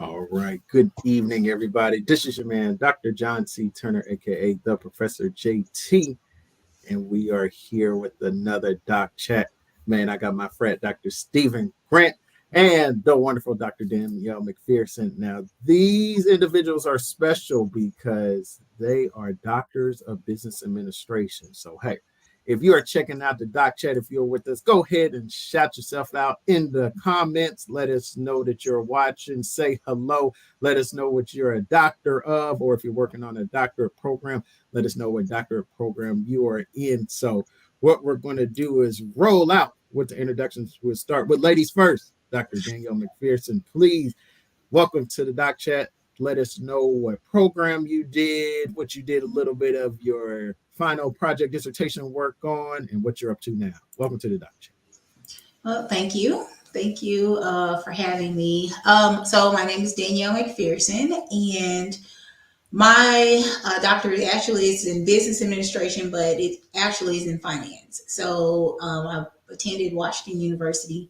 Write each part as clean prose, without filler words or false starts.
All right. Good evening, everybody. This is your man, Dr. John C. Turner, aka the Professor JT, and we are here with another Doc Chat. Man, I got my friend, Dr. Stephen Grant, and the wonderful Dr. Danielle McPherson. Now, these individuals are special because they are doctors of business administration. So, hey, if you are checking out the Doc Chat, if you're with us, go ahead and shout yourself out in the comments. Let us know that you're watching. Say hello. Let us know what you're a doctor of, or if you're working on a doctorate program, let us know what doctorate program you are in. So what we're going to do is roll out with the introductions. We'll start with ladies first. Dr. Danielle McPherson, please welcome to the Doc Chat. Let us know what program you did, what you did a little bit of your final project dissertation work on, and what you're up to now. Welcome to the Doc Chat. Well, thank you. Thank you for having me. So my name is Danielle McPherson, and my doctorate actually is in business administration, but it actually is in finance. So I attended Washington University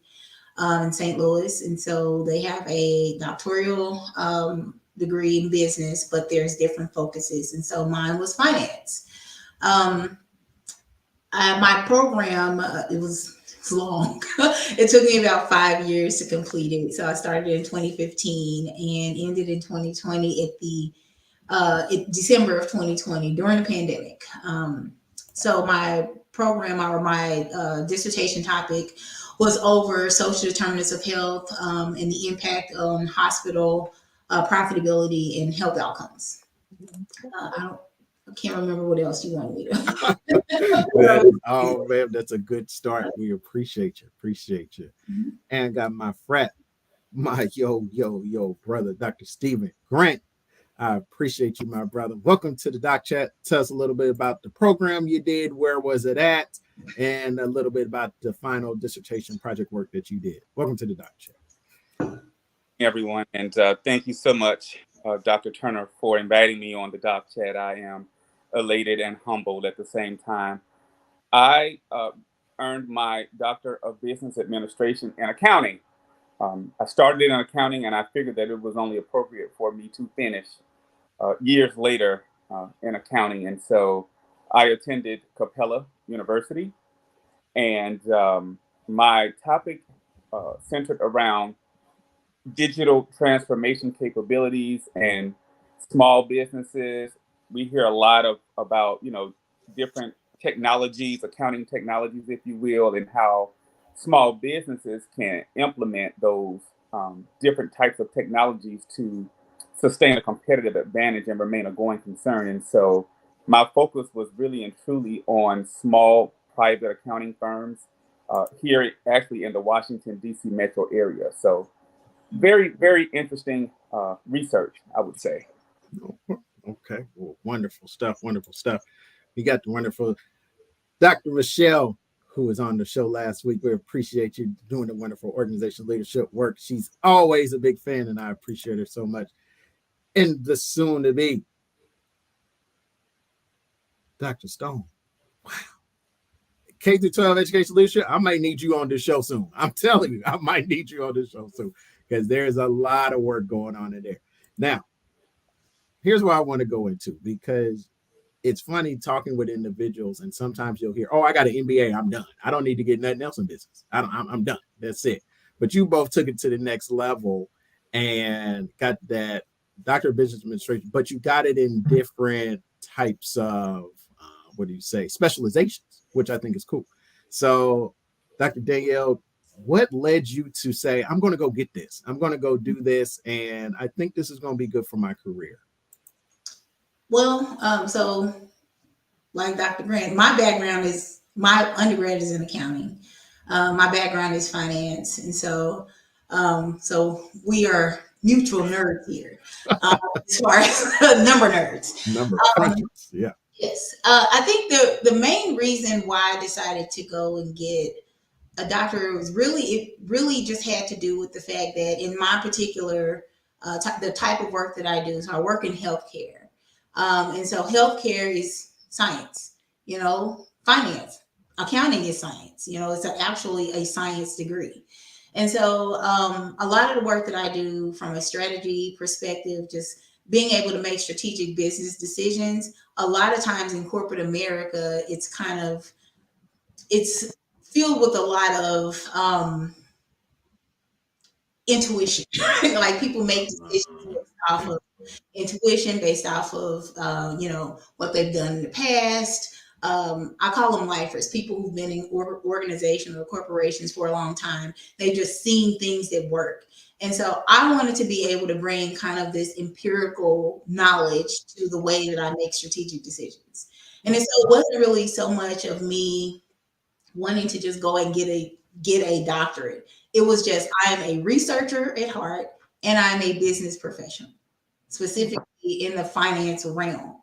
in St. Louis, and so they have a doctoral degree in business, but there's different focuses, and so mine was finance. Um, my program it was long. It took me about 5 years to complete it. So I started in 2015 and ended in 2020 at the December of 2020 during the pandemic. So my program or my dissertation topic was over social determinants of health and the impact on hospital profitability and health outcomes. I can't remember what else you wanted me to. Oh man, that's a good start. We appreciate you. Appreciate you. And got my frat, my yo brother, Dr. Stephen Grant. I appreciate you, my brother. Welcome to the Doc Chat. Tell us a little bit about the program you did, where was it at, and a little bit about the final dissertation project work that you did. Welcome to the Doc Chat. Everyone, and thank you so much, Dr. Turner, for inviting me on the Doc Chat. I am elated and humbled at the same time. I earned my Doctor of Business Administration in accounting. I started in accounting, and I figured that it was only appropriate for me to finish years later in accounting. And so I attended Capella University, and my topic centered around digital transformation capabilities and small businesses. We hear a lot about different technologies, accounting technologies, if you will, and how small businesses can implement those different types of technologies to sustain a competitive advantage and remain a going concern. And so my focus was really and truly on small private accounting firms here actually in the Washington, D.C. metro area. So very, very interesting research, I would say. Okay, well, wonderful stuff. Wonderful stuff. We got the wonderful Dr. Michelle, who was on the show last week. We appreciate you doing the wonderful organization leadership work. She's always a big fan, and I appreciate her so much. And the soon to be Dr. Stone. Wow. K through 12 education leadership. I might need you on this show soon. I'm telling you, I might need you on this show soon because there's a lot of work going on in there. Now, here's what I want to go into because it's funny talking with individuals, and sometimes you'll hear, "Oh, I got an MBA. I'm done. I don't need to get nothing else in business. I'm done. That's it." But you both took it to the next level and got that Doctor of Business Administration, but you got it in different types of specializations, which I think is cool. So, Dr. Danielle, what led you to say, "I'm going to go get this. I'm going to go do this, and I think this is going to be good for my career"? Well, so like Dr. Grant, my undergrad is in accounting. My background is finance, and so we are mutual nerds here as far as number nerds. Number yeah. Yes, I think the main reason why I decided to go and get a doctorate was really just had to do with the fact that in my particular the type of work that I do, so I work in healthcare, and so healthcare is science, finance, accounting is science, it's actually a science degree. And so a lot of the work that I do from a strategy perspective, just being able to make strategic business decisions, a lot of times in corporate America, it's filled with a lot of intuition. Like people make decisions based off of intuition, based off of what they've done in the past. I call them lifers, people who've been in organizations or corporations for a long time. They've just seen things that work. And so I wanted to be able to bring kind of this empirical knowledge to the way that I make strategic decisions. And so it wasn't really so much of me wanting to just go and get a doctorate. It was just I am a researcher at heart and I'm a business professional, specifically in the finance realm.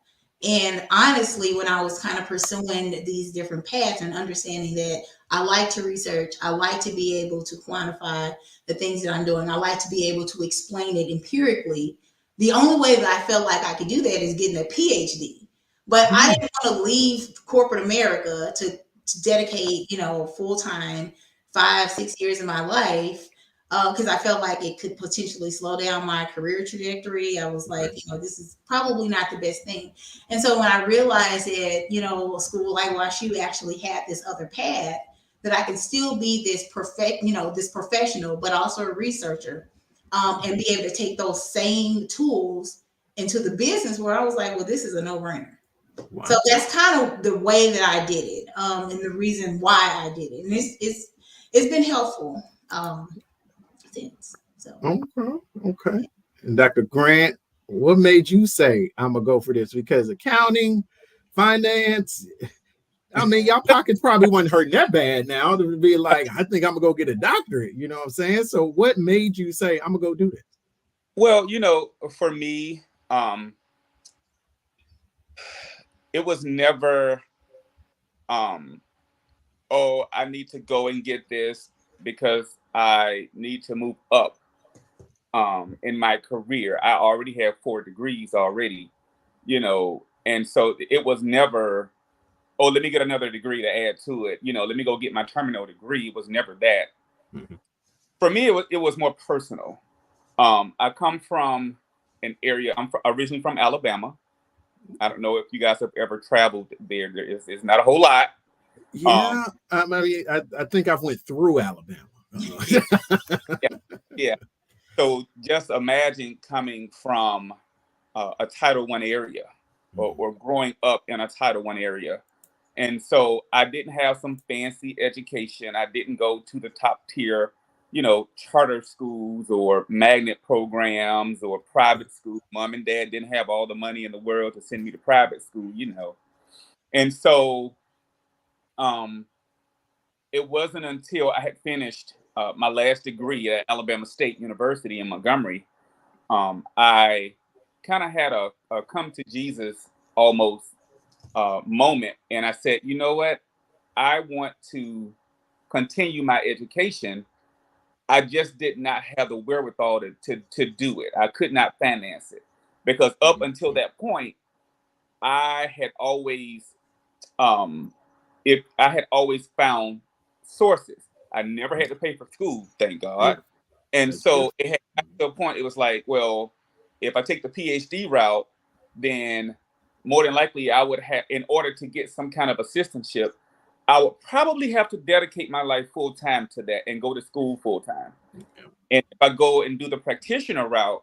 And honestly, when I was kind of pursuing these different paths and understanding that I like to research, I like to be able to quantify the things that I'm doing, I like to be able to explain it empirically. The only way that I felt like I could do that is getting a PhD. But I didn't want to leave corporate America to dedicate, full time 5, 6 years of my life because I felt like it could potentially slow down my career trajectory. I was like, this is probably not the best thing. And so when I realized that, a school like WashU actually had this other path that I could still be this professional, but also a researcher, and be able to take those same tools into the business where I was like, well, this is a no brainer. Wow. So that's kind of the way that I did it, and the reason why I did it, and it's been helpful since. So Okay. And Dr. Grant, what made you say I'm gonna go for this? Because accounting, finance, I mean, y'all pockets probably wasn't hurting that bad now to be like, I think I'm gonna go get a doctorate. You know what I'm saying? So what made you say I'm gonna go do this? Well, for me, it was never, um, oh, I need to go and get this because I need to move up in my career. I already have 4 degrees already, and so it was never, oh, let me get another degree to add to it. Let me go get my terminal degree. It was never that. Mm-hmm. For me, it was more personal. I come from an area. I'm originally from Alabama. I don't know if you guys have ever traveled there. It's not a whole lot. Yeah, I mean, I think I've went through Alabama. Yeah, yeah. So just imagine coming from a Title I area, or growing up in a Title I area. And so I didn't have some fancy education. I didn't go to the top tier, charter schools or magnet programs or private schools. Mom and dad didn't have all the money in the world to send me to private school. And so um, it wasn't until I had finished my last degree at Alabama State University in Montgomery, I kind of had a come to Jesus almost moment. And I said, you know what? I want to continue my education. I just did not have the wherewithal to do it. I could not finance it because up until that point, I had always um, if I had always found sources. I never had to pay for school, thank Yeah, God. And that's good. so it had got to a point. It was like, well, if I take the PhD route, then more than likely I would have, in order to get some kind of assistantship, I would probably have to dedicate my life full time to that and go to school full time. And if I go and do the practitioner route,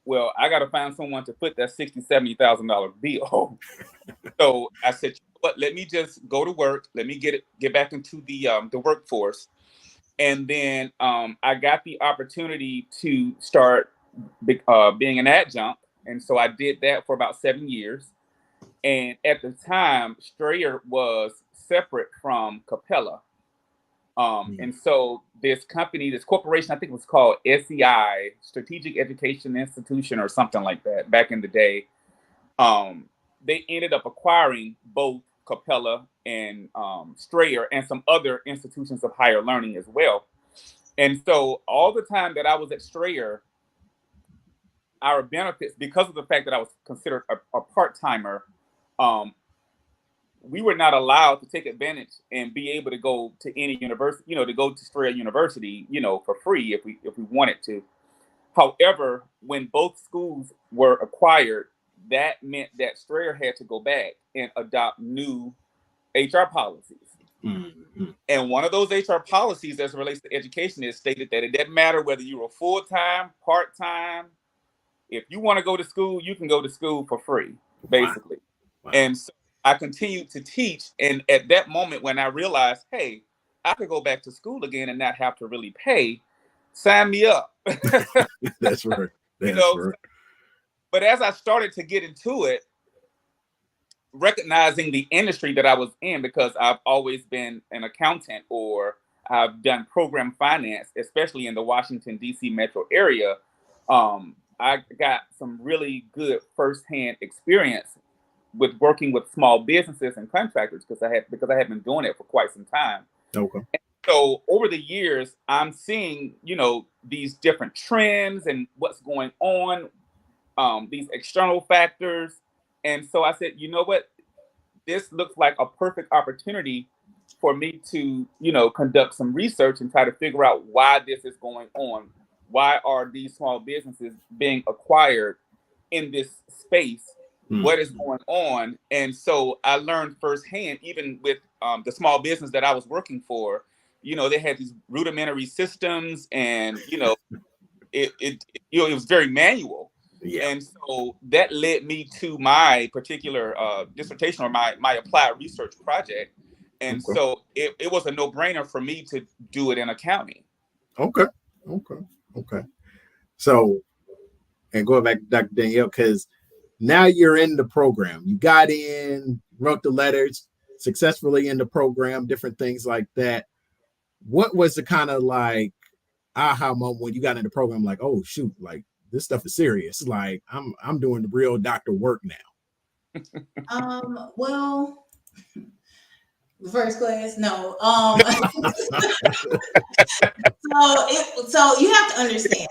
well, I got to find someone to put that $60,000-$70,000 bill. So I said, but let me just go to work. Let me get back into the workforce. And then I got the opportunity to start being an adjunct. And so I did that for about 7 years. And at the time, Strayer was separate from Capella. And so this company, this corporation, I think it was called SEI, Strategic Education Institution or something like that back in the day. They ended up acquiring both Capella and Strayer and some other institutions of higher learning as well. And so all the time that I was at Strayer, our benefits, because of the fact that I was considered a part-timer, we were not allowed to take advantage and be able to go to any university, to go to Strayer University, for free if we wanted to. However, when both schools were acquired, that meant that Strayer had to go back and adopt new HR policies. Mm-hmm. And one of those HR policies as it relates to education is stated that it doesn't matter whether you were full-time, part-time. If you want to go to school, you can go to school for free, basically. Wow. And so I continued to teach. And at that moment when I realized, hey, I could go back to school again and not have to really pay, sign me up. That's right. you That's know, right. But as I started to get into it, recognizing the industry that I was in, because I've always been an accountant or I've done program finance, especially in the Washington, D.C. metro area, I got some really good firsthand experience with working with small businesses and contractors because I had been doing it for quite some time. Okay. And so over the years, I'm seeing, these different trends and what's going on, these external factors. And so I said, you know what? This looks like a perfect opportunity for me to, conduct some research and try to figure out why this is going on. Why are these small businesses being acquired in this space? Mm-hmm. What is going on? And so I learned firsthand, even with the small business that I was working for, they had these rudimentary systems and, it was very manual. Yeah. And so that led me to my particular dissertation or my applied research project. And Okay. so it was a no-brainer for me to do it in accounting. Okay. So, and going back to Dr. Danielle, because now you're in the program. You got in, wrote the letters successfully in the program, different things like that. What was the kind of like aha moment when you got in the program? Like, oh shoot, like this stuff is serious. Like I'm doing the real doctor work now. Well, first class, no. So you have to understand.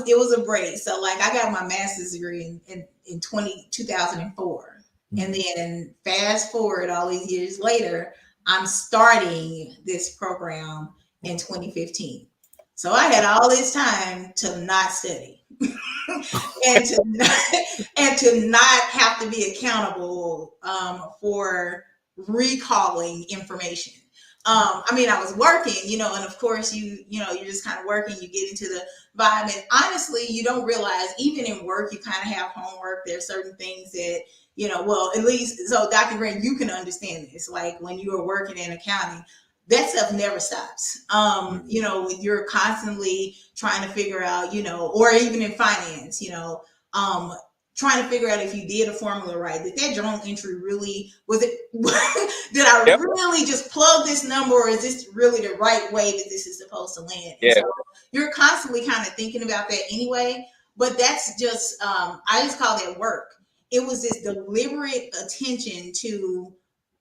It was a break. So like I got my master's degree in 2004. Mm-hmm. And then fast forward all these years later, I'm starting this program in 2015. So I had all this time to not study and to not have to be accountable for recalling information. I was working, and of course you're just kind of working, you get into the vibe. And honestly, you don't realize even in work, you kind of have homework. There's certain things that, well, at least, so Dr. Grant, you can understand this. Like when you are working in accounting, that stuff never stops. You're constantly trying to figure out, or even in finance, trying to figure out if you did a formula right. Did that journal entry really, was it, did I Yep. really just plug this number, or is this really the right way that this is supposed to land? Yeah. And so you're constantly kind of thinking about that anyway, but that's just, I just call that work. It was this deliberate attention to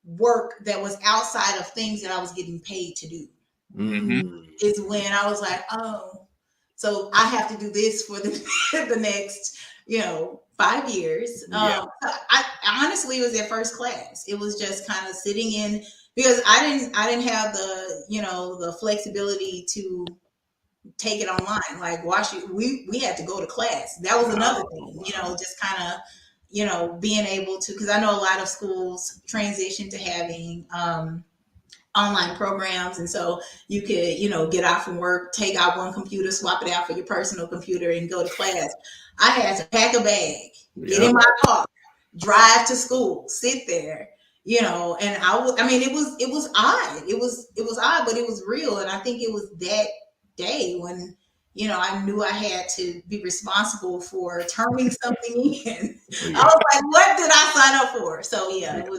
work that was outside of things that I was getting paid to do. Mm-hmm. Is when I was like, oh, so I have to do this for the next, 5 years. Yeah. I honestly, it was at first class. It was just kind of sitting in, because I didn't have the, the flexibility to take it online. Like we had to go to class. That was another thing, just kind of, being able to, because I know a lot of schools transition to having online programs. And so you could, get out from work, take out one computer, swap it out for your personal computer and go to class. I had to pack a bag, get in my car, drive to school, sit there, and it was odd. It was odd, but it was real. And I think it was that day when, I knew I had to be responsible for turning something in. I was like, what did I sign up for? So it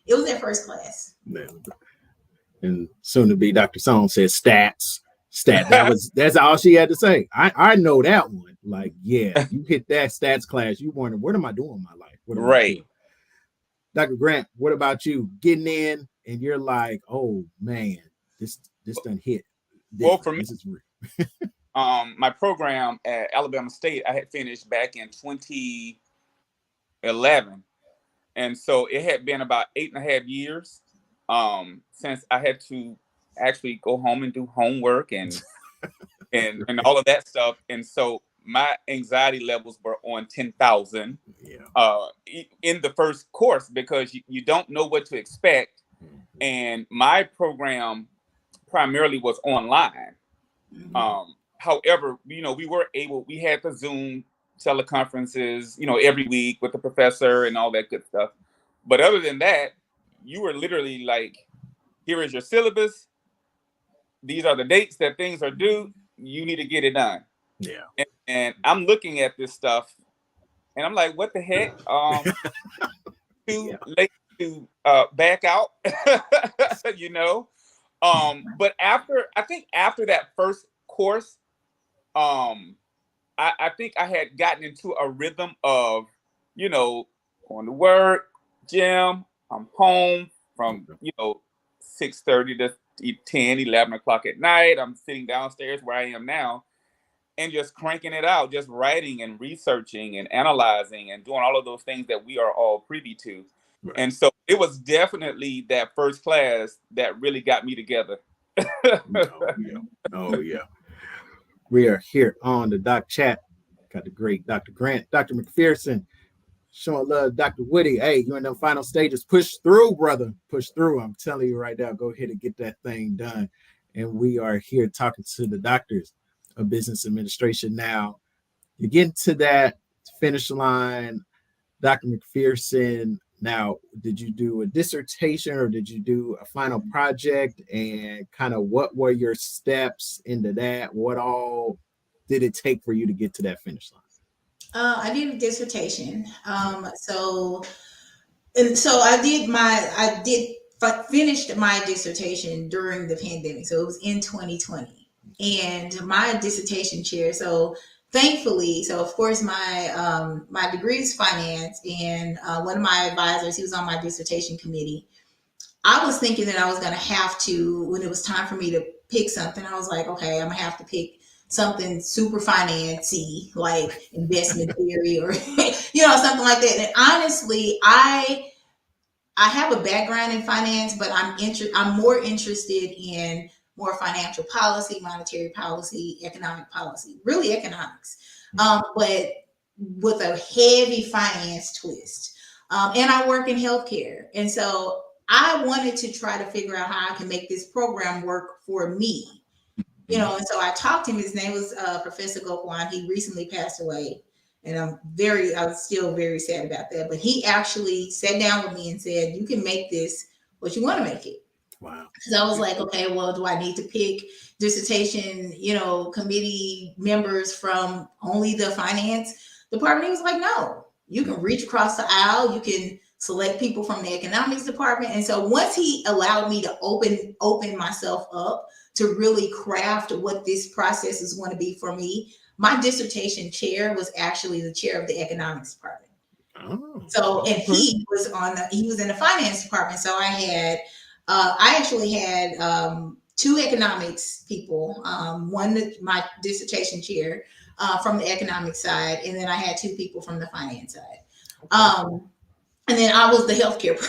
was at first class. Yeah. And soon to be Dr. Song says stats. That's all she had to say. I know that one. Like, yeah, you hit that stats class, you wonder, what am I doing in my life? What am I doing? Dr. Grant, what about you? Getting in and you're like, oh man, this done hit. Well, for me, this is real. My program at Alabama State, I had finished back in 2011. And so it had been about 8.5 years since I had to actually go home and do homework and all of that stuff. And so my anxiety levels were on 10,000 in the first course, because you don't know what to expect. And my program primarily was online. However, we had the Zoom teleconferences, every week with the professor and all that good stuff. But other than that, you were literally like, here is your syllabus. These are the dates that things are due. You need to get it done. Yeah. And I'm looking at this stuff and I'm like, what the heck? Too late to back out, But after that first course, I think I had gotten into a rhythm of, going to work, gym, I'm home from, 6:30 to 10, 11 o'clock at night. I'm sitting downstairs where I am now and just cranking it out, just writing and researching and analyzing and doing all of those things that we are all privy to. Right. And so it was definitely that first class that really got me together. Oh, yeah. We are here on the Doc Chat. Got the great Dr. Grant, Dr. McPherson, showing love, Dr. Woody. Hey, you're in the final stages. Push through, brother. Push through. I'm telling you right now, go ahead and get that thing done. And we are here talking to the doctors of business administration now. You get to that finish line, Dr. McPherson. Now, did you do a dissertation or did you do a final project? And kind of what were your steps into that? What all did it take for you to get to that finish line? I did a dissertation. So I finished my dissertation during the pandemic. So it was in 2020, and my dissertation chair. So thankfully, of course, my degree is finance, and one of my advisors, he was on my dissertation committee. I was thinking that I was going to have to, when it was time for me to pick something, I was like, okay, I'm going to have to pick something super financy, like investment theory or, something like that. And honestly, I have a background in finance, but I'm more interested in more financial policy, monetary policy, economic policy, really economics, but with a heavy finance twist. And I work in healthcare. And so I wanted to try to figure out how I can make this program work for me. And so I talked to him. His name was Professor Gokwan. He recently passed away. And I was still very sad about that. But he actually sat down with me and said, you can make this what you want to make it. Wow. So I was like, okay, well, do I need to pick dissertation, committee members from only the finance department? He was like, no, you can reach across the aisle. You can select people from the economics department. And so once he allowed me to open myself up to really craft what this process is going to be for me, my dissertation chair was actually the chair of the economics department. Oh, so, and he was in the finance department. So I actually had two economics people, my dissertation chair from the economic side, and then I had two people from the finance side. And then I was the healthcare.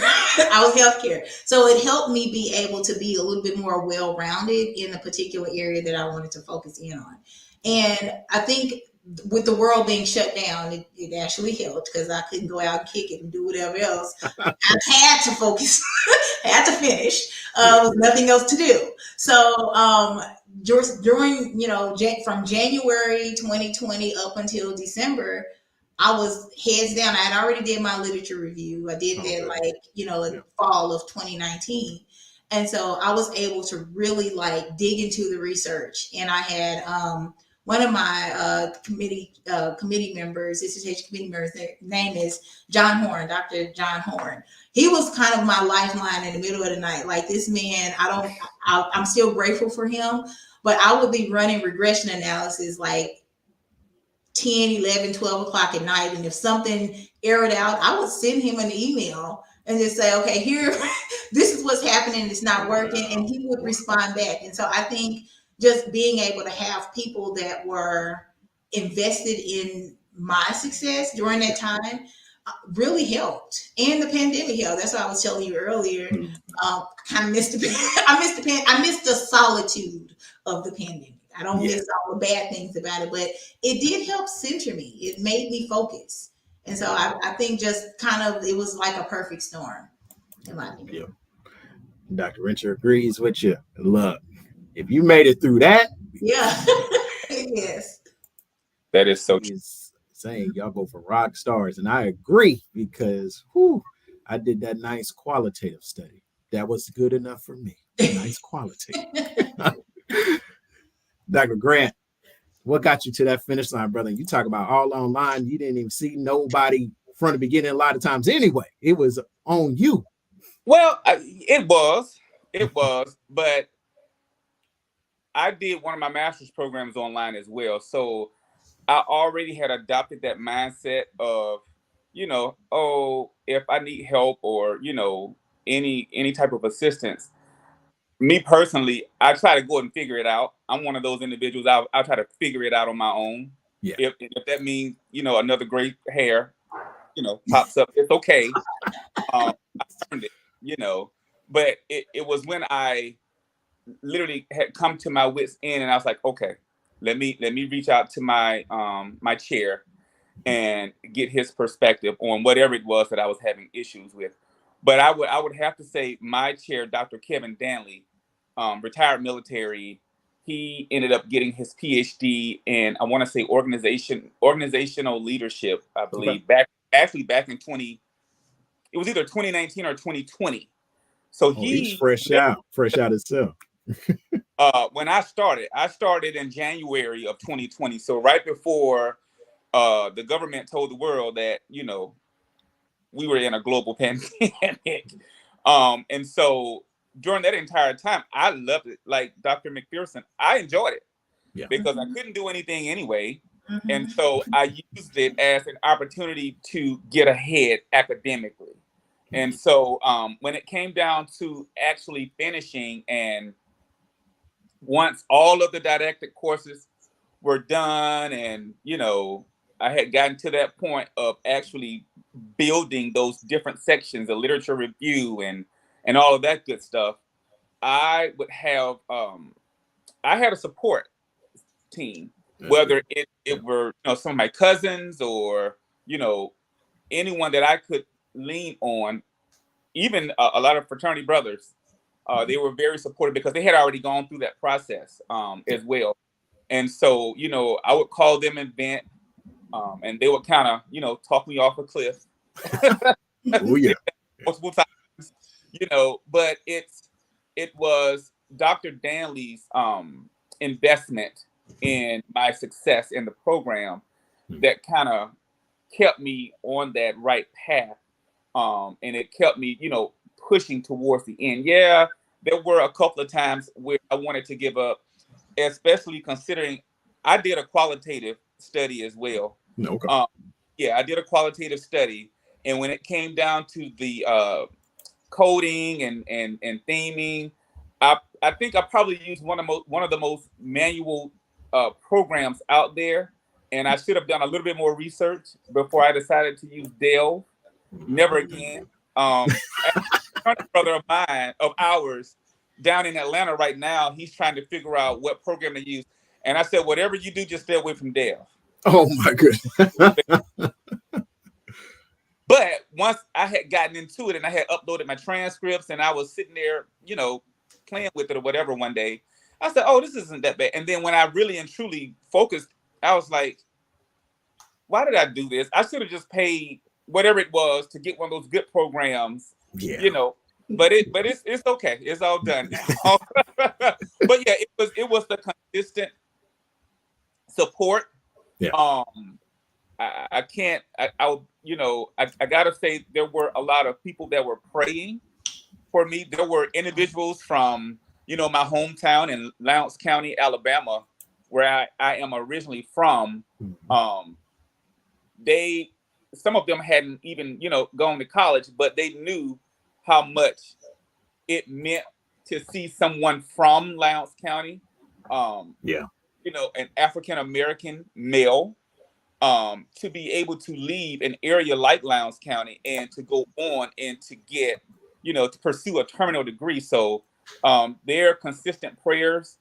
I was healthcare. So it helped me be able to be a little bit more well-rounded in the particular area that I wanted to focus in on. And I think with the world being shut down, it actually helped because I couldn't go out and kick it and do whatever else. I had to focus, had to finish, with nothing else to do. So during, from January 2020 up until December, I was heads down. I had already did my literature review. I did that in fall of 2019. And so I was able to really dig into the research. And I had one of my committee members, dissertation committee members, their name is John Horn, Dr. John Horn. He was kind of my lifeline in the middle of the night. Like, this man, I'm still grateful for him, but I would be running regression analysis 10, 11, 12 o'clock at night. And if something aired out, I would send him an email and just say, okay, here, this is what's happening. It's not working. And he would respond back. And so I think just being able to have people that were invested in my success during that time really helped, and the pandemic helped. That's what I was telling you earlier. I kind of missed I missed the solitude of the pandemic. I don't miss all the bad things about it, but it did help center me. It made me focus, and so I think just kind of it was like a perfect storm, in my opinion. Dr. Rencher agrees with you. Look, if you made it through that, Yeah. Yes. That is so true. he's saying y'all go for rock stars. And I agree because whew, I did that nice qualitative study. That was good enough for me. Nice qualitative. Dr. Grant, what got you to that finish line, brother? You talk about all online. You didn't even see nobody from the beginning a lot of times anyway. It was on you. Well, it was, but I did one of my master's programs online as well. So I already had adopted that mindset of, oh, if I need help or, any type of assistance, me personally, I try to go and figure it out. I'm one of those individuals. I'll try to figure it out on my own. Yeah. If that means, another great hair, pops up, it's okay. I learned it, but it was when I literally had come to my wits end, and I was like, okay, let me reach out to my chair and get his perspective on whatever it was that I was having issues with. But I would have to say my chair, Dr. Kevin Danley, retired military. He ended up getting his PhD in, I want to say, organizational leadership. I believe back in 20. It was either 2019 or 2020. So He's he fresh out himself. when I started in January of 2020. So right before the government told the world that we were in a global pandemic, and so during that entire time, I loved it. Like Dr. McPherson, I enjoyed it because I couldn't do anything anyway, and so I used it as an opportunity to get ahead academically. And so when it came down to actually finishing, and once all of the didactic courses were done, and I had gotten to that point of actually building those different sections, the literature review and all of that good stuff, I would have I had a support team, whether it were some of my cousins or anyone that I could lean on, even a lot of fraternity brothers. They were very supportive because they had already gone through that process as well. And so, I would call them and vent, and they would kind of, talk me off a cliff. Oh yeah. Multiple times, but it was Dr. Danley's investment in my success in the program that kind of kept me on that right path. And it kept me, pushing towards the end. Yeah, there were a couple of times where I wanted to give up, especially considering I did a qualitative study as well. Okay. Yeah, I did a qualitative study, and when it came down to the coding and theming, I think I probably used one of the most manual programs out there, and I should have done a little bit more research before I decided to use Delve. Never again. A brother of mine, of ours, down in Atlanta right now, he's trying to figure out what program to use. And I said, whatever you do, just stay away from Delve. Oh my goodness. But once I had gotten into it and I had uploaded my transcripts and I was sitting there, playing with it or whatever one day, I said, oh, this isn't that bad. And then when I really and truly focused, I was like, why did I do this? I should have just paid whatever it was to get one of those good programs, But it's okay. It's all done now. But yeah, it was the consistent support. Yeah. I can't. I gotta say there were a lot of people that were praying for me. There were individuals from my hometown in Lowndes County, Alabama, where I am originally from. Some of them hadn't even gone to college, but they knew how much it meant to see someone from Lowndes County, an African American male, to be able to leave an area like Lowndes County and to go on and to get, to pursue a terminal degree. So their consistent prayers,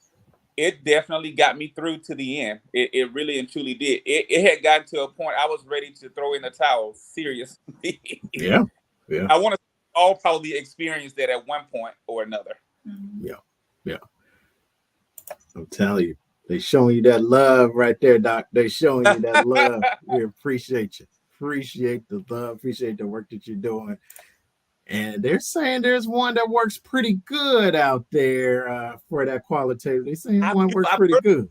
it definitely got me through to the end. It really and truly did. It had gotten to a point I was ready to throw in the towel, seriously. Yeah. I want to all probably experience that at one point or another. Yeah. I'm telling you, they showing you that love right there, Doc. They showing you that love. We appreciate you. Appreciate the love. Appreciate the work that you're doing. And they're saying there's one that works pretty good out there for that qualitative. They're saying one works pretty good.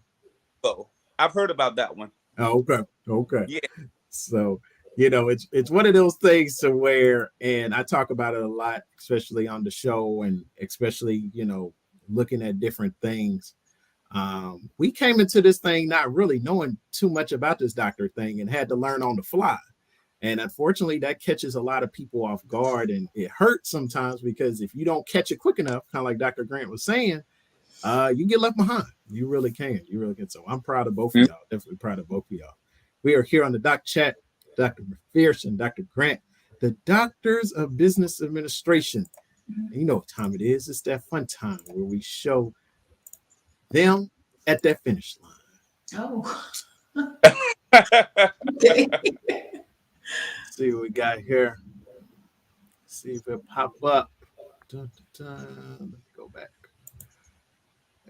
So I've heard about that one. Oh, okay. Yeah. So, it's one of those things to where, and I talk about it a lot, especially on the show, and especially, looking at different things. We came into this thing not really knowing too much about this doctor thing and had to learn on the fly. And unfortunately, that catches a lot of people off guard, and it hurts sometimes because if you don't catch it quick enough, kind of like Dr. Grant was saying, you get left behind. You really can. So I'm proud of both of y'all. Definitely proud of both of y'all. We are here on the Doc Chat, Dr. McPherson, Dr. Grant, the Doctors of Business Administration. And you know what time it is. It's that fun time where we show them at that finish line. Okay. See what we got here. See if it pop up. Let me go back.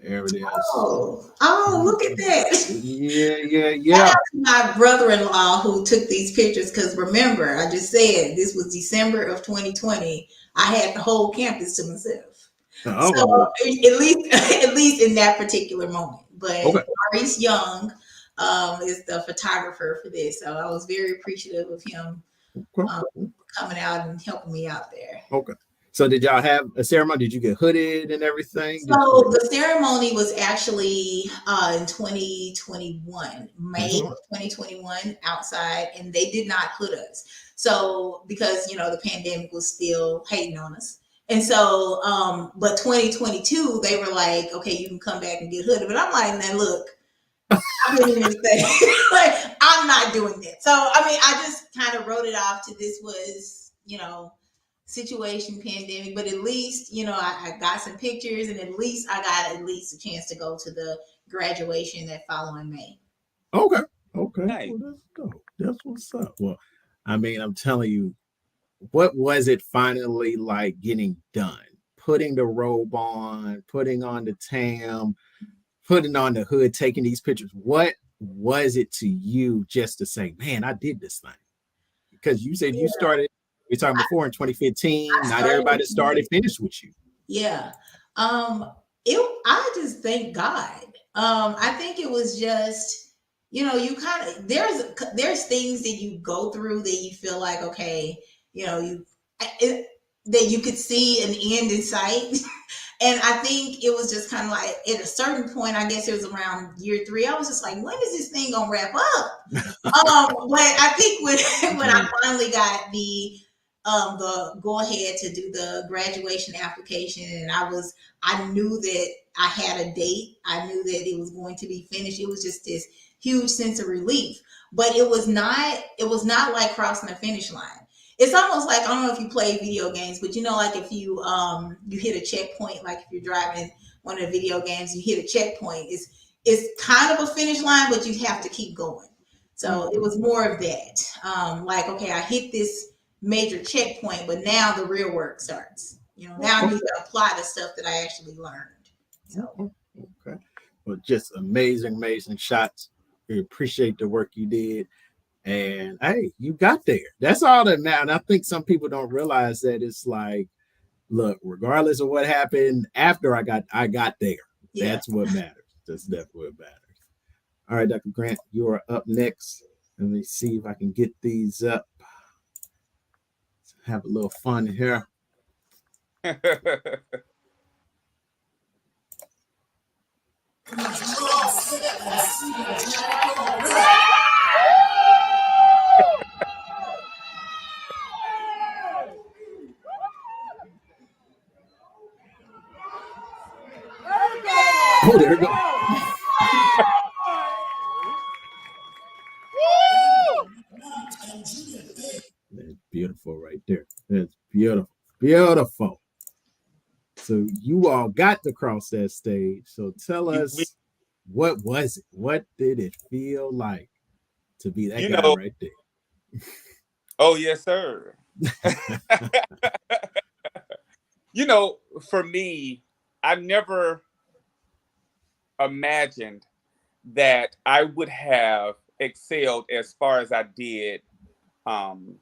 There it is. Oh, look at that. Yeah. My brother-in-law who took these pictures, because remember, I just said this was December of 2020. I had the whole campus to myself. So at least in that particular moment. But Maurice Young is the photographer for this. So I was very appreciative of him coming out and helping me out there. Okay. So did y'all have a ceremony? Did you get hooded and everything? So the ceremony was actually in 2021, May of 2021, outside, and they did not hood us. So because the pandemic was still hating on us. And so, but 2022, they were like, okay, you can come back and get hooded. But I'm like, man, look, I didn't even say, like, I'm not doing that. So, I just kind of wrote it off to this was, situation, pandemic, but at least, I got some pictures, and at least I got a chance to go to the graduation that following May. Okay. Nice. Well, that's dope. That's what's up. Well, I'm telling you, what was it finally like getting done? Putting the robe on, putting on the tam, putting on the hood, taking these pictures. What was it to you just to say, man, I did this thing? Because you said you started, we were talking before in 2015, not everybody started finished with you. Yeah. I just thank God. I think it was just, you kind of, there's things that you go through that you feel like, okay, that you could see an end in sight. And I think it was just kind of like at a certain point, I guess it was around year 3, I was just like, when is this thing gonna wrap up? But I think when I finally got the go ahead to do the graduation application, and I knew that I had a date. I knew that it was going to be finished. It was just this huge sense of relief. But it was not like crossing the finish line. It's almost like, I don't know if you play video games, but like if you hit a checkpoint, like if you're driving one of the video games, you hit a checkpoint. It's kind of a finish line, but you have to keep going. So it was more of that. Like, okay, I hit this major checkpoint, but now the real work starts. Now I need to apply the stuff that I actually learned. So. Okay. Well, just amazing shots. We appreciate the work you did. And hey, you got there. That's all that matters. And I think some people don't realize that it's like, look, regardless of what happened after I got there. Yeah. That's what matters. That's definitely what matters. All right, Dr. Grant, you are up next. Let me see if I can get these up. Let's have a little fun here. Oh, there we go. beautiful right there. That's beautiful. Beautiful. So you all got to cross that stage. So tell We, us, what was it? What did it feel like to be that you guy know, right there? oh yes, sir. You know, for me, I never imagined that I would have excelled as far as I did um,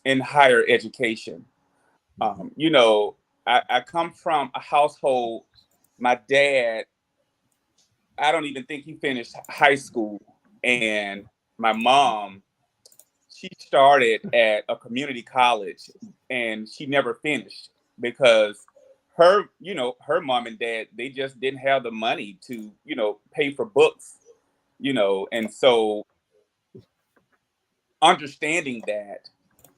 in higher education. You know, I come from a household. My dad, I don't even think he finished high school, and my mom, she started at a community college, and she never finished because her mom and dad, they just didn't have the money to, pay for books, and so understanding that,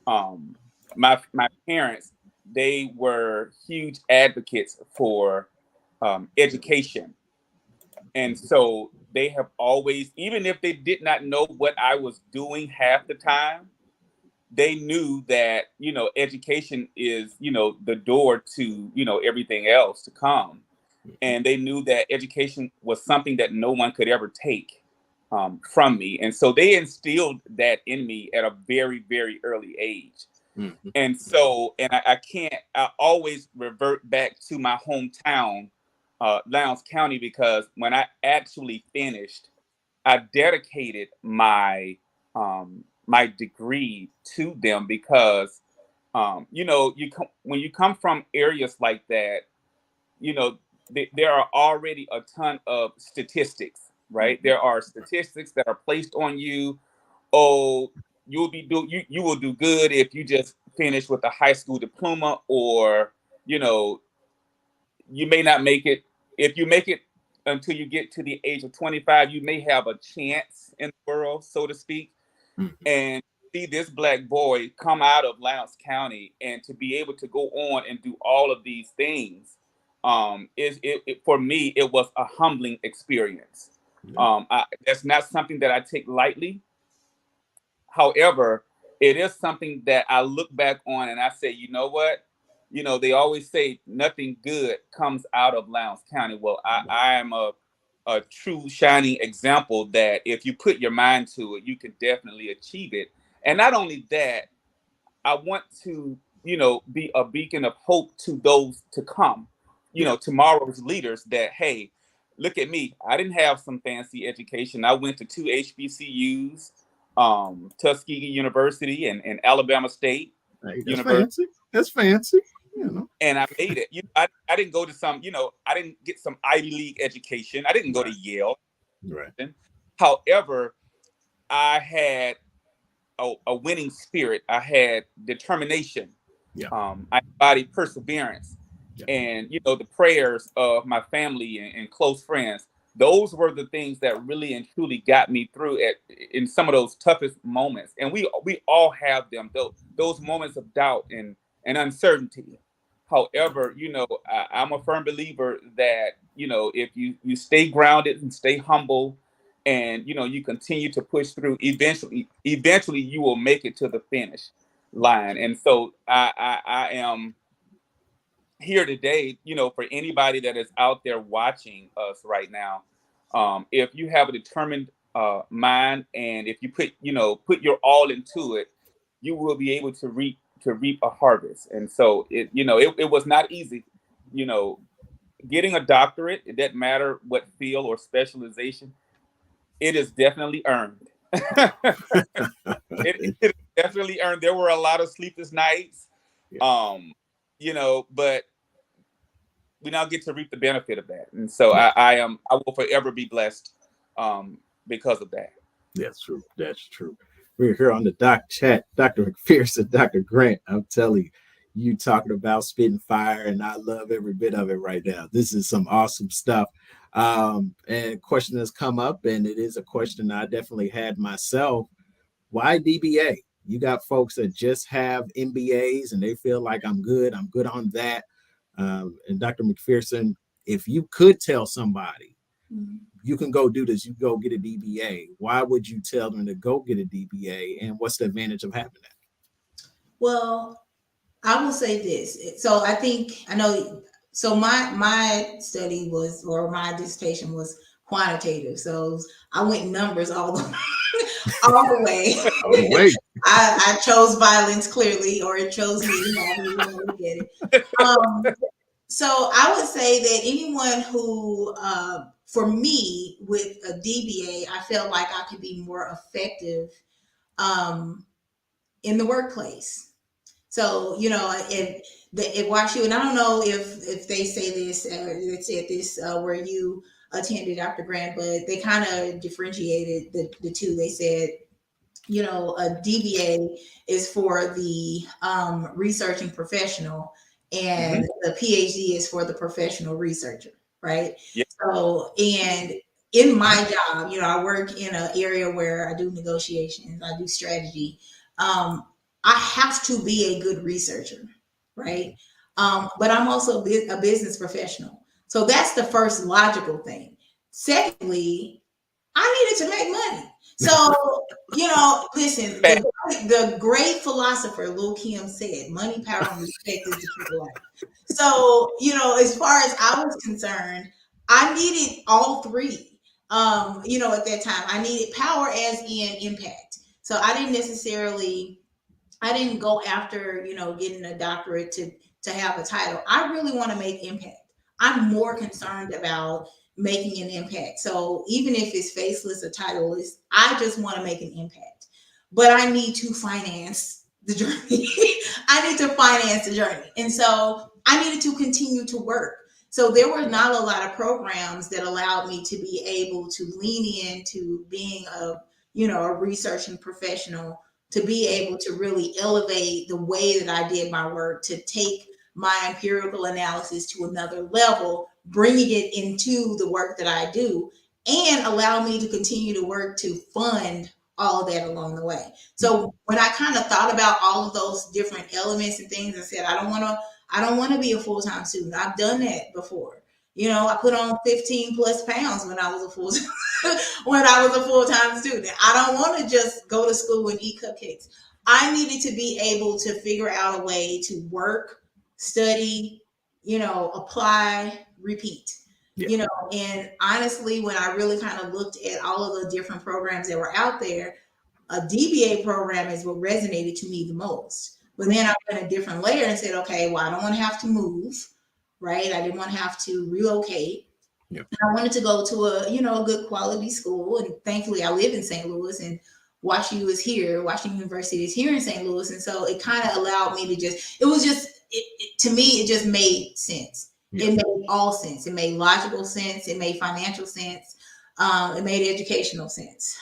um, my parents, they were huge advocates for education, and so they have always, even if they did not know what I was doing half the time, they knew that education is the door to everything else to come, and they knew that education was something that no one could ever take from me, and so they instilled that in me at a very very early age. Mm-hmm. And so, and I can't, I always revert back to my hometown, Lowndes County, because when I actually finished, I dedicated my degree to them because when you come from areas like that, there are already a ton of statistics, right? There are statistics that are placed on you. Oh, you will do good if you just finish with a high school diploma, or you know you may not make it. If you make it until you get to the age of 25, you may have a chance in the world, so to speak. Mm-hmm. And see this black boy come out of Lowndes County and to be able to go on and do all of these things, for me it was a humbling experience. Yeah. That's not something that I take lightly. However, it is something that I look back on and I say, you know what? They always say nothing good comes out of Lowndes County. Well, I am a true shining example that if you put your mind to it, you can definitely achieve it. And not only that, I want to, be a beacon of hope to those to come, Yeah. tomorrow's leaders that, hey, look at me. I didn't have some fancy education. I went to two HBCUs, Tuskegee University and Alabama State Hey, that's University, fancy. That's fancy. You know. and I made it. I didn't go to I didn't get some Ivy League education. I didn't go to Right. Yale. Right. However, I had a winning spirit. I had determination. Yeah. I embodied perseverance, Yeah. and the prayers of my family and close friends. Those were the things that really and truly got me through in some of those toughest moments. And we all have them, those moments of doubt and uncertainty. However, I'm a firm believer that if you stay grounded and stay humble, and you continue to push through, eventually you will make it to the finish line. And so I am here today, for anybody that is out there watching us right now. If you have a determined mind, and if you put your all into it, you will be able to reap a harvest. And so it was not easy, you know getting a doctorate. It doesn't matter what field or specialization, it is definitely earned. It is definitely earned. There were a lot of sleepless nights, Yeah. but we now get to reap the benefit of that, and so Yeah. I will forever be blessed um, because of that. That's true. That's true. We're here on the Doc Chat, Dr. McPherson, Dr. Grant. I'm telling you, you talking about spitting fire, and I love every bit of it right now. This is some awesome stuff. And a question has come up, and it is a question I definitely had myself. Why DBA? You got folks that just have MBAs and they feel like I'm good on that. And Dr. McPherson, if you could tell somebody you can go do this, you go get a DBA, why would you tell them to go get a DBA, and what's the advantage of having that? Well, I will say this. So I think I know. So my study was, or my dissertation was quantitative. So I went numbers all the all the way. All the way. I chose violence clearly, or it chose me. However you want to look at it. Um, so I would say that anyone who, for me, with a DBA, I felt like I could be more effective um, in the workplace. So, if watch you, and I don't know if they say this, they said this where you attended, Dr. Grant, but they kind of differentiated the two. They said, a DBA is for the researching professional, and the PhD is for the professional researcher, right? Yeah. So, and in my job, I work in an area where I do negotiations, I do strategy. I have to be a good researcher, right? But I'm also a business professional. So that's the first logical thing. Secondly, I needed to make money. So, listen, the great philosopher Lil Kim said, money, power, and respect is the key to life. So, as far as I was concerned, I needed all three. At that time, I needed power as in impact. So I didn't go after, getting a doctorate to have a title. I really want to make impact. I'm more concerned about making an impact. So even if it's faceless or titleless, I just want to make an impact. But I need to finance the journey. I need to finance the journey. And so I needed to continue to work. So there were not a lot of programs that allowed me to be able to lean into being a researching professional, to be able to really elevate the way that I did my work, to take my empirical analysis to another level, bringing it into the work that I do, and allow me to continue to work to fund all of that along the way. So when I kind of thought about all of those different elements and things, I said, I don't want to be a full-time student. I've done that before. I put on 15 plus pounds when I was a full-time student. I don't want to just go to school and eat cupcakes. I needed to be able to figure out a way to work, study, apply, repeat. Yeah. And honestly, when I really kind of looked at all of the different programs that were out there, a DBA program is what resonated to me the most. But then I went a different layer and said, okay, well, I don't want to have to move, right? I didn't want to have to relocate. Yep. I wanted to go to a good quality school. And thankfully I live in St. Louis, and Washington University is here in St. Louis. And so it kind of allowed me to to me, it just made sense. Yeah. It made all sense. It made logical sense. It made financial sense. It made educational sense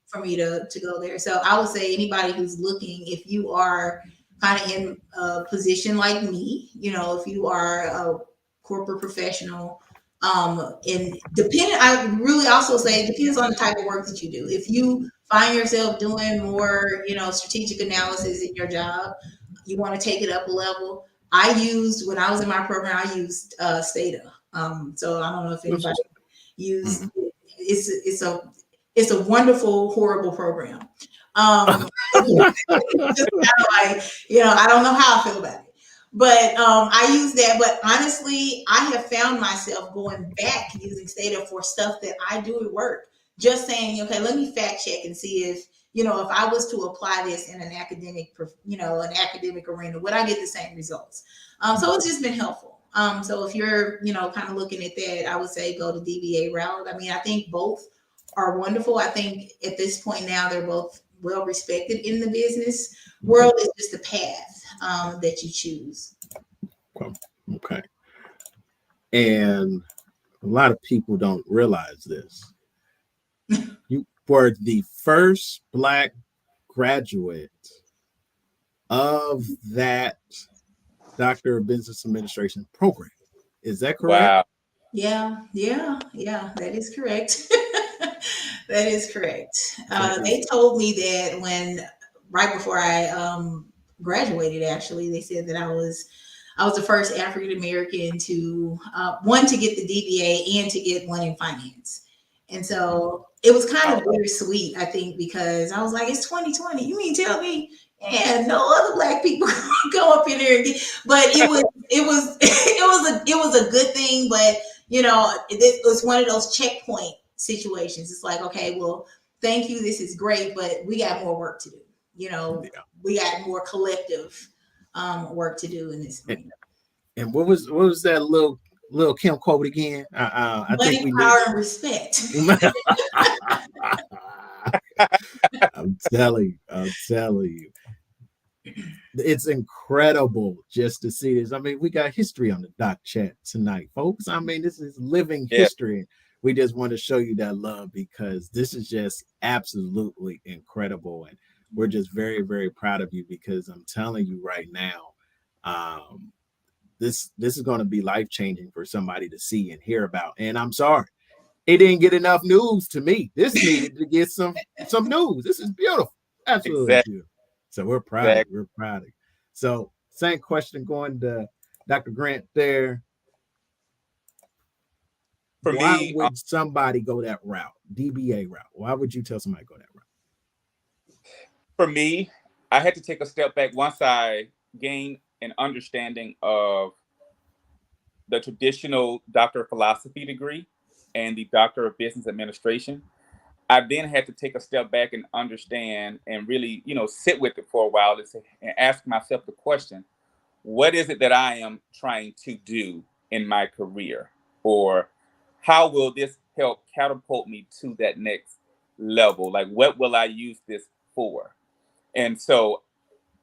for me to go there. So I would say anybody who's looking, if you are kind of in a position like me, if you are a corporate professional, and I really also say it depends on the type of work that you do. If you find yourself doing more, strategic analysis in your job, you want to take it up a level. When I was in my program, I used Stata. So I don't know if anybody used it. It's a wonderful, horrible program. Just kind of like, I don't know how I feel about it. But I use that. But honestly, I have found myself going back using Stata for stuff that I do at work. Just saying, okay, let me fact check and see if I was to apply this in an academic arena, would I get the same results? So it's just been helpful. So if you're, kind of looking at that, I would say go the DBA route. I mean, I think both are wonderful. I think at this point now, they're both well respected in the business world. Is just the path that you choose. Okay. And a lot of people don't realize this. You were the first Black graduate of that Doctor of Business Administration program. Is that correct? Wow. Yeah, that is correct. That is correct. They told me that right before I graduated, actually, they said that I was the first African American to get the DBA and to get one in finance. And so it was kind of bittersweet, I think, because I was like, it's 2020. You mean tell me and no other black people go up in there and but it was a good thing, but it was one of those checkpoint situations. It's like, okay, well, thank you, this is great, but we got more work to do. you know Yeah. we got more collective work to do in this And, arena. and what was that little Kim quote again? I think Money, we need. power, and respect. I'm telling you, it's incredible just to see this. I mean, we got history on the doc chat tonight, folks. I mean, this is living Yeah. history. We just want to show you that love because this is just absolutely incredible. And we're just very, very proud of you because I'm telling you right now, um, this is going to be life changing for somebody to see and hear about. And I'm sorry, it didn't get enough news to me. This needed to get some news. This is beautiful, absolutely Exactly. beautiful. So we're proud of Exactly. you. We're proud of you. So same question going to Dr. Grant there. For Why me, would somebody go that route, DBA route? Why would you tell somebody to go that route? for me, I had to take a step back once I gained an understanding of the traditional Doctor of Philosophy degree and the Doctor of Business Administration. I then had to take a step back and understand and really, sit with it for a while and ask myself the question: what is it that I am trying to do in my career, or how will this help catapult me to that next level? Like, what will I use this for? And so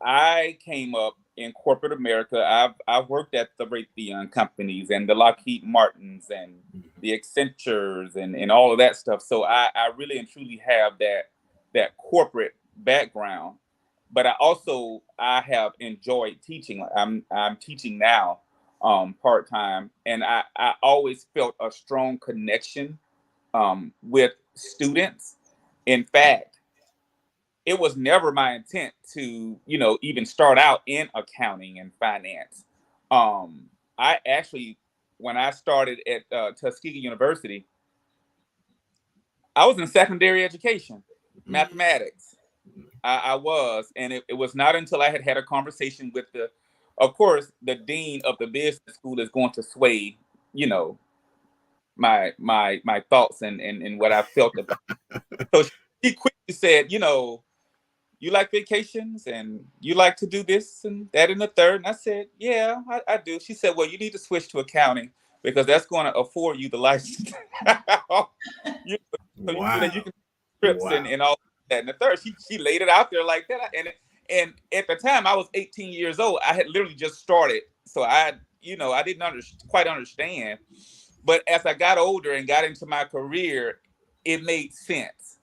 I came up in corporate America. I've worked at the Raytheon companies and the Lockheed Martins and Mhm. the Accentures and all of that stuff. So I really and truly have that corporate background. But I have enjoyed teaching. I'm teaching now part time, and I always felt a strong connection with students. In fact, it was never my intent to, even start out in accounting and finance. I actually, when I started at Tuskegee University, I was in secondary education, mathematics. I was, and it was not until I had a conversation with of course, the dean of the business school is going to sway, you know, my thoughts and what I felt about. So she quickly said, you like vacations and you like to do this and that and the third. And I said, yeah, I do. She said, well, you need to switch to accounting because that's going to afford you the license. you, so that you Wow. can trips Wow. and all that. And the third, she laid it out there like that. And at the time I was 18 years old. I had literally just started. So I didn't quite understand. But as I got older and got into my career, it made sense.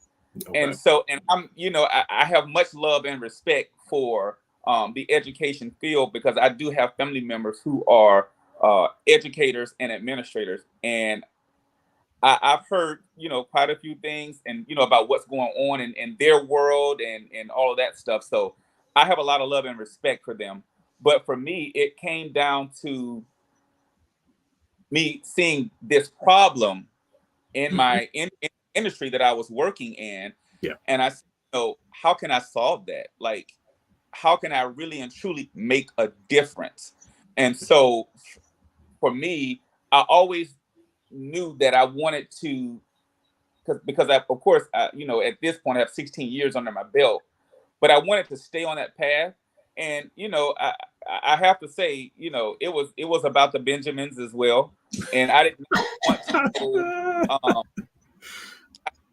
And Okay. so, and I have much love and respect for the education field because I do have family members who are educators and administrators, and I've heard quite a few things and about what's going on in their world and all of that stuff. So I have a lot of love and respect for them. But for me, it came down to me seeing this problem in Mhm. my in industry that I was working in, Yeah. and I said, how can I solve that? Like, how can I really and truly make a difference? And so, for me, I always knew that I wanted to, because of course, at this point, I have 16 years under my belt, but I wanted to stay on that path. And I have to say, it was about the Benjamins as well, and I didn't want to go. Um,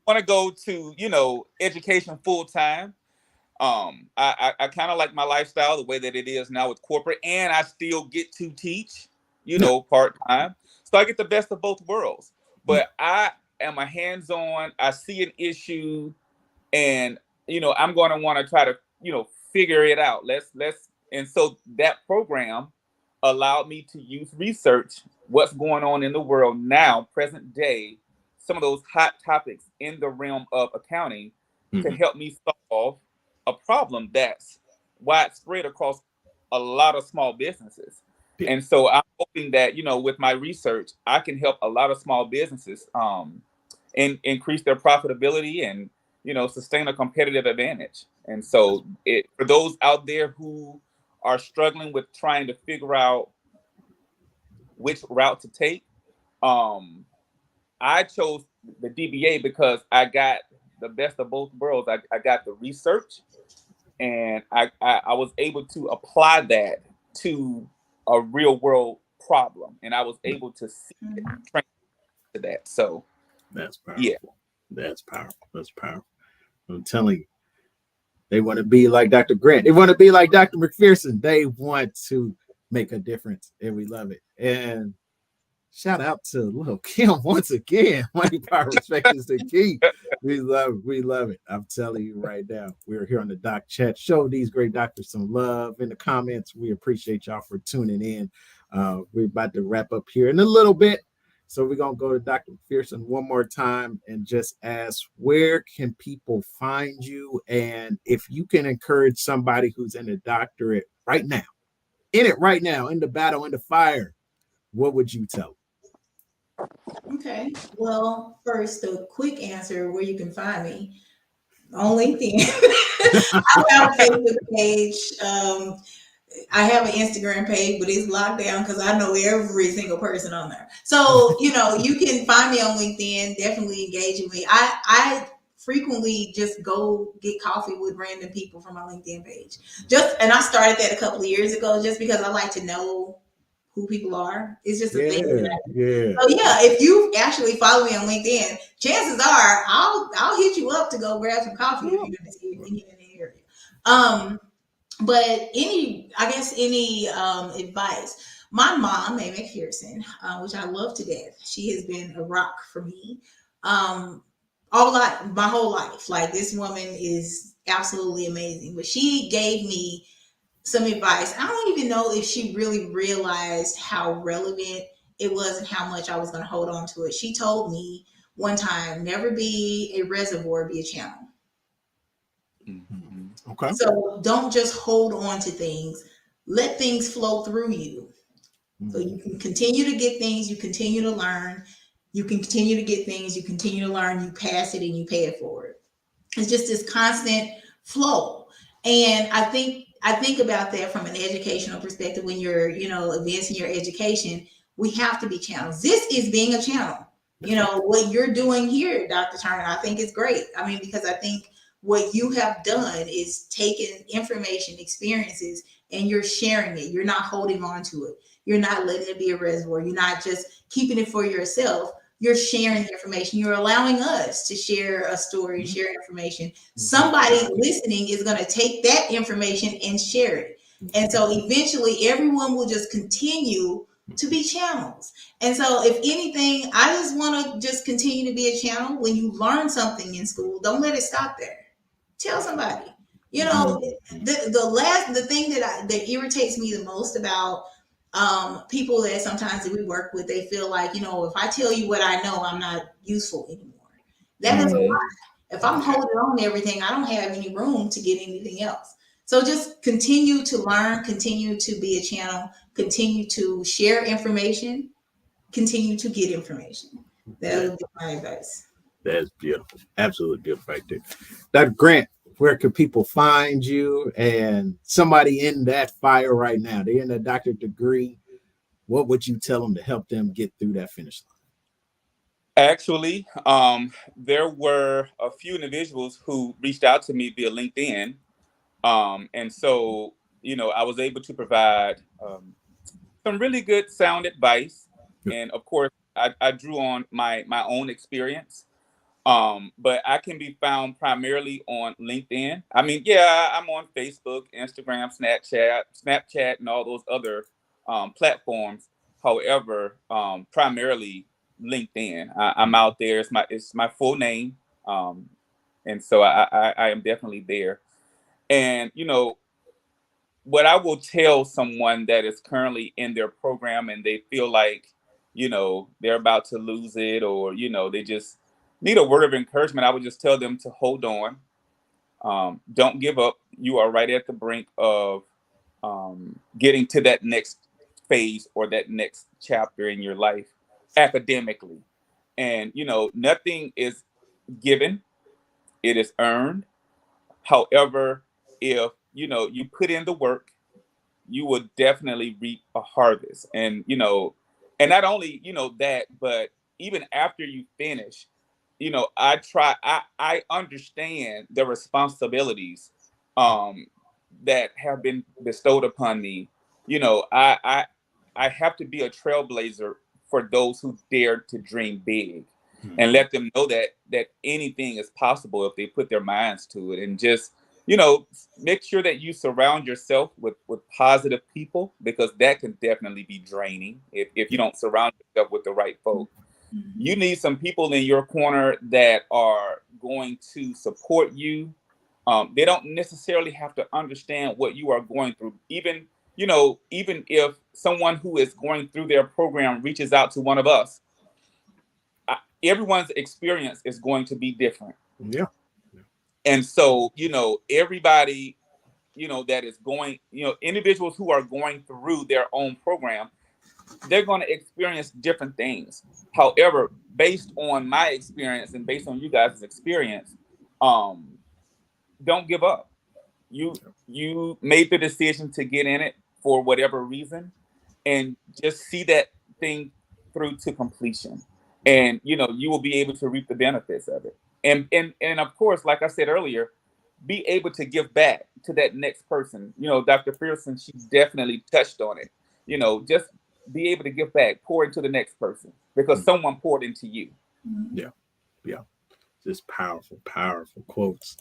want to go to education full time. I kind of like my lifestyle the way that it is now with corporate, and I still get to teach, Yeah. part time. So I get the best of both worlds. Yeah. But I am a hands on. I see an issue, and I'm going to want to try to figure it out. Let's and so that program allowed me to use research what's going on in the world now, present day, some of those hot topics in the realm of accounting to Mhm. help me solve a problem that's widespread across a lot of small businesses. Yeah. And so I'm hoping that with my research I can help a lot of small businesses and increase their profitability and sustain a competitive advantage. And so for those out there who are struggling with trying to figure out which route to take, I chose the DBA because I got the best of both worlds. I got the research, and I was able to apply that to a real world problem, and I was able to see it translate to that. So That's yeah. powerful. That's powerful. That's powerful. I'm telling you, they want to be like Dr. Grant. They want to be like Dr. McPherson. They want to make a difference, and we love it. And shout out to Lil Kim once again. Money, power, respect is the key. We love it. We love it. I'm telling you right now. We're here on the Doc Chat. Show these great doctors some love in the comments. We appreciate y'all for tuning in. We're about to wrap up here in a little bit. So we're going to go to Dr. McPherson one more time and just ask, where can people find you? And if you can encourage somebody who's in the doctorate right now, in it right now, in the battle, in the fire, what would you tell them? Okay. Well, first, a quick answer where you can find me on LinkedIn. I have a Facebook page. I have an Instagram page, but it's locked down because I know every single person on there. So, you can find me on LinkedIn. Definitely engage with me. I frequently just go get coffee with random people from my LinkedIn page. And I started that a couple of years ago just because I like to know who people are. It's just a thing that I do. Yeah. So yeah, if you actually follow me on LinkedIn, chances are I'll hit you up to go grab some coffee if you're in the area. But any advice. My mom, May McPherson, which I love to death, she has been a rock for me. My whole life. Like, this woman is absolutely amazing. But she gave me some advice. I don't even know if she really realized how relevant it was and how much I was going to hold on to it. She told me one time, never be a reservoir, be a channel. Mm-hmm. Okay. So don't just hold on to things. Let things flow through you. So you can continue to get things, you continue to learn, you can continue to get things, you continue to learn, you pass it and you pay it forward. It's just this constant flow. And I think about that from an educational perspective. When you're, advancing your education, we have to be channels. This is being a channel. What you're doing here, Dr. Turner, I think is great. I mean, because I think what you have done is taken information, experiences, and you're sharing it. You're not holding on to it. You're not letting it be a reservoir. You're not just keeping it for yourself. You're sharing the information. You're allowing us to share a story, share information. Somebody listening is going to take that information and share it. And so eventually everyone will just continue to be channels. And so if anything, I just want to just continue to be a channel. When you learn something in school, don't let it stop there. Tell somebody. The thing that irritates me the most about people that sometimes that we work with, they feel like, if I tell you what I know, I'm not useful anymore. That is a lie. If I'm holding on to everything, I don't have any room to get anything else. So just continue to learn, continue to be a channel, continue to share information, continue to get information. That would be my advice. That's beautiful. Absolutely beautiful right there. Dr. Grant, where can people find you? And somebody in that fire right now, they're in a doctorate degree. What would you tell them to help them get through that finish line? Actually, there were a few individuals who reached out to me via LinkedIn. And so, I was able to provide some really good sound advice. And of course, I drew on my own experience. But I can be found primarily on LinkedIn. I mean, yeah, I'm on Facebook, Instagram, Snapchat, and all those other platforms. However, primarily LinkedIn. I'm out there. It's my full name, and so I am definitely there. And what I will tell someone that is currently in their program and they feel like they're about to lose it, or they just need a word of encouragement, I would just tell them to hold on. Don't give up. You are right at the brink of getting to that next phase or that next chapter in your life academically. And nothing is given, It is earned. However, if you put in the work, you will definitely reap a harvest. And not only that, but even after you finish, I understand the responsibilities um that have been bestowed upon me. I have to be a trailblazer for those who dare to dream big, and let them know that anything is possible if they put their minds to it. And just make sure that you surround yourself with positive people, because that can definitely be draining if you don't surround yourself with the right folk. You need some people in your corner that are going to support you. They don't necessarily have to understand what you are going through. Even if someone who is going through their program reaches out to one of us, everyone's experience is going to be different. Yeah. And so, everybody, that is going, individuals who are going through their own program, they're going to experience different things. However, based on my experience and based on you guys' experience, um, don't give up. You made the decision to get in it for whatever reason, and just see that thing through to completion. And you will be able to reap the benefits of it. And of course, like I said earlier, be able to give back to that next person. Dr. Pearson, she definitely touched on it. Just be able to give back, pour into the next person, because someone poured into you. Yeah. Yeah. Just powerful, powerful quotes,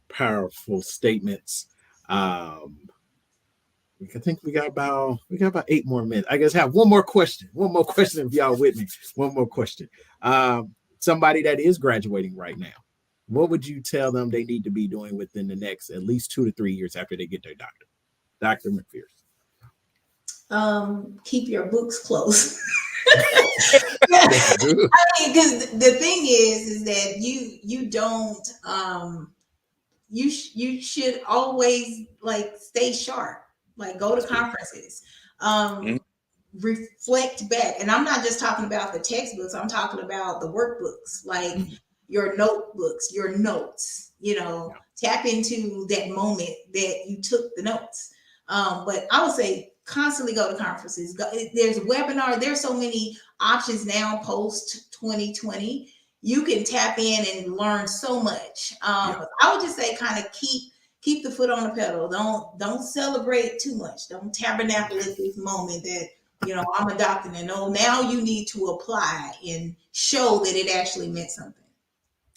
powerful statements. I think we got about 8 more minutes. I guess I have one more question. One more question if y'all with me. One more question. Somebody that is graduating right now, what would you tell them they need to be doing within the next at least 2 to 3 years after they get their doctorate? Dr. McPherson. Keep your books close. That's good. I mean, because the thing is that you don't you should always like stay sharp, like go to conferences, Mhm. reflect back. And I'm not just talking about the textbooks, I'm talking about the workbooks, like your notebooks, your notes, tap into that moment that you took the notes. But I would say constantly go to conferences. There's webinar, there's so many options now post 2020. You can tap in and learn so much. I would just say kind of keep the foot on the pedal. Don't celebrate too much. Don't tabernacle at this moment that I'm a doctor and now you need to apply and show that it actually meant something.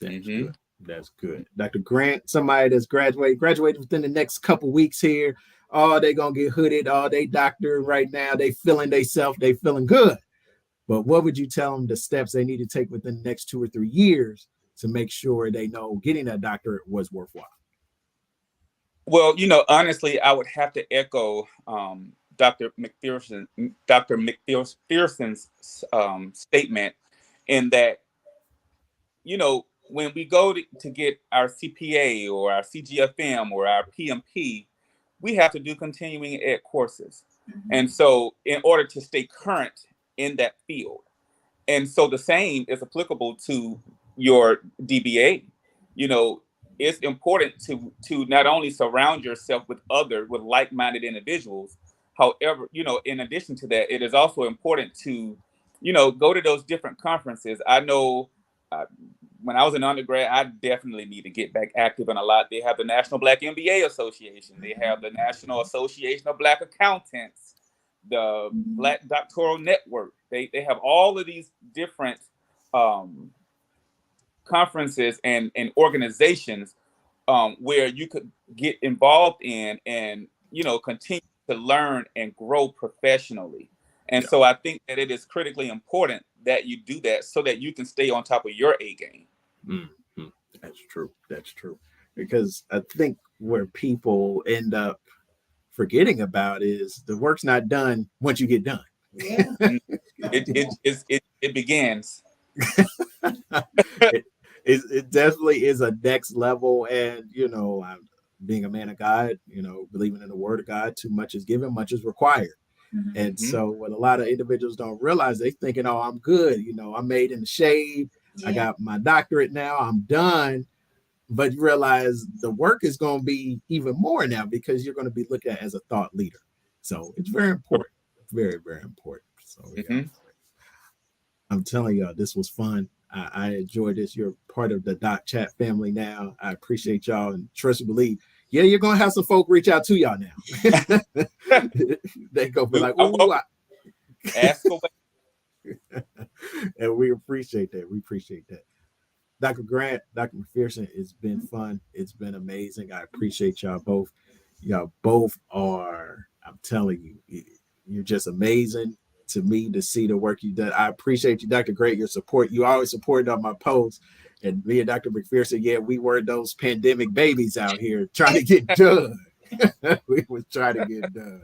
That's good. That's good. Dr. Grant, somebody that's graduated within the next couple weeks here. Oh, they gonna get hooded. Oh, they doctor right now. They feeling they feeling good. But what would you tell them the steps they need to take within the next 2 or 3 years to make sure they know getting that doctorate was worthwhile? Well, honestly, I would have to echo Dr. McPherson's statement, in that, when we go to get our CPA or our CGFM or our PMP, we have to do continuing ed courses. And so in order to stay current in that field. And so the same is applicable to your DBA. It's important to not only surround yourself with like-minded individuals. However, in addition to that, it is also important to, go to those different conferences. I know when I was an undergrad, I definitely need to get back active in a lot. They have the National Black MBA Association. They have the National Association of Black Accountants, the Black Doctoral Network. They have all of these different conferences and organizations where you could get involved in and continue to learn and grow professionally. And so I think that it is critically important that you do that so that you can stay on top of your A game. Mm-hmm. That's true. That's true. Because I think where people end up forgetting about is the work's not done once you get done. Yeah. It begins. It definitely is a next level. And, being a man of God, believing in the word of God, too much is given, much is required. And so what a lot of individuals don't realize, they thinking, oh, I'm good. I'm made in the shade. I got my doctorate now. I'm done. but you realize the work is going to be even more now because you're going to be looked at as a thought leader. So it's very important, very, very important. So yeah, Mm-hmm. I'm telling y'all, this was fun. I enjoyed this. You're part of the Doc Chat family now. I appreciate y'all and trust and believe. Yeah, you're gonna have some folk reach out to y'all now. They go be like, I "Oh," ask away. and we appreciate that. We appreciate that. Dr. Grant, Dr. McPherson, it's been fun. It's been amazing. I appreciate y'all both. Y'all both are, I'm telling you, you're just amazing to me to see the work you've done. I appreciate you, Dr. Grant, your support. You always supported on my posts. And me and Dr. McPherson, yeah, we were those pandemic babies out here trying to get done. We was trying to get done.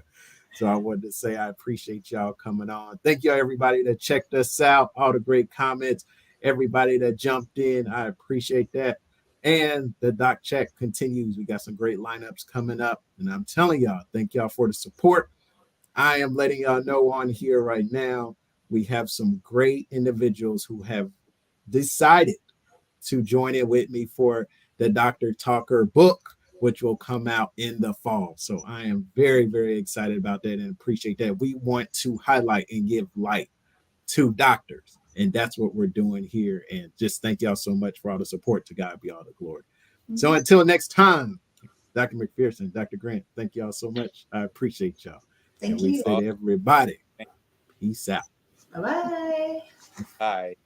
So I wanted to say I appreciate y'all coming on. Thank y'all, everybody that checked us out, all the great comments, everybody that jumped in. I appreciate that. And the Doc Chat continues. We got some great lineups coming up. And I'm telling y'all, thank y'all for the support. I am letting y'all know on here right now, we have some great individuals who have decided to join in with me for the Dr. Talker book, which will come out in the fall. So I am very, very excited about that and appreciate that. We want to highlight and give light to doctors. And that's what we're doing here. And just thank y'all so much for all the support. To God be all the glory. So until next time, Dr. McPherson, Dr. Grant, thank y'all so much. I appreciate y'all. Thank And we you. say to everybody, peace out. Bye-bye. Bye.